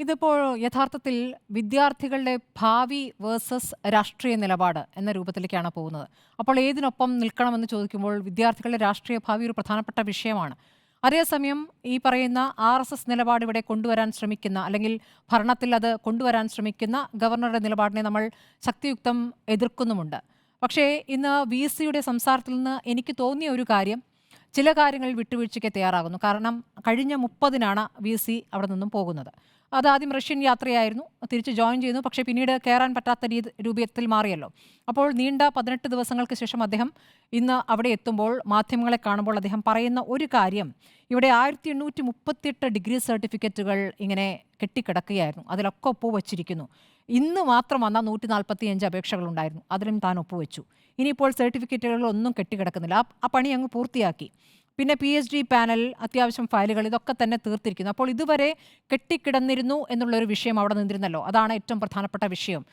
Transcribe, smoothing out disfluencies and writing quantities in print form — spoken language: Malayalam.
ഇതിപ്പോൾ യഥാർത്ഥത്തിൽ വിദ്യാർത്ഥികളുടെ ഭാവി വേഴ്സസ് രാഷ്ട്രീയ നിലപാട് എന്ന രൂപത്തിലേക്കാണ് പോകുന്നത്. അപ്പോൾ ഏതിനൊപ്പം നിൽക്കണമെന്ന് ചോദിക്കുമ്പോൾ വിദ്യാർത്ഥികളുടെ രാഷ്ട്രീയ ഭാവി ഒരു പ്രധാനപ്പെട്ട വിഷയമാണ്. അതേസമയം ഈ പറയുന്ന RSS നിലപാട് ഇവിടെ കൊണ്ടുവരാൻ ശ്രമിക്കുന്ന, അല്ലെങ്കിൽ ഭരണത്തിൽ അത് കൊണ്ടുവരാൻ ശ്രമിക്കുന്ന ഗവർണറുടെ നിലപാടിനെ നമ്മൾ ശക്തിയുക്തം എതിർക്കുന്നുമുണ്ട്. പക്ഷേ ഇന്ന് VC-യുടെ സംസാരത്തിൽ നിന്ന് എനിക്ക് തോന്നിയ ഒരു കാര്യം, ചില കാര്യങ്ങളിൽ വിട്ടുവീഴ്ചയ്ക്ക് തയ്യാറാകുന്നു. കാരണം കഴിഞ്ഞ 30-നാണ് VC അവിടെ നിന്നും പോകുന്നത്. അതാദ്യം റഷ്യൻ യാത്രയായിരുന്നു, തിരിച്ച് ജോയിൻ ചെയ്യുന്നു. പക്ഷേ പിന്നീട് കയറാൻ പറ്റാത്ത രൂപത്തിൽ മാറിയല്ലോ. അപ്പോൾ നീണ്ട 18 ദിവസങ്ങൾക്ക് ശേഷം അദ്ദേഹം ഇന്ന് അവിടെ എത്തുമ്പോൾ, മാധ്യമങ്ങളെ കാണുമ്പോൾ അദ്ദേഹം പറയുന്ന ഒരു കാര്യം, ഇവിടെ 1838 ഡിഗ്രി സർട്ടിഫിക്കറ്റുകൾ ഇങ്ങനെ കെട്ടിക്കിടക്കുകയായിരുന്നു, അതിലൊക്കെ ഒപ്പുവച്ചിരിക്കുന്നു. ഇന്ന് മാത്രം വന്ന 145 അപേക്ഷകളുണ്ടായിരുന്നു, അതിലും താൻ ഒപ്പുവെച്ചു. ഇനിയിപ്പോൾ സർട്ടിഫിക്കറ്റുകളൊന്നും കെട്ടിക്കിടക്കുന്നില്ല, ആ പണി അങ്ങ് പൂർത്തിയാക്കി. പിന്നെ PhD പാനൽ, അത്യാവശ്യം ഫയലുകൾ, ഇതൊക്കെ തന്നെ തീർത്തിരിക്കുന്നു. അപ്പോൾ ഇതുവരെ കെട്ടിക്കിടന്നിരുന്നു എന്നുള്ളൊരു വിഷയം അവിടെ നിന്നിരുന്നല്ലോ, അതാണ് ഏറ്റവും പ്രധാനപ്പെട്ട വിഷയം.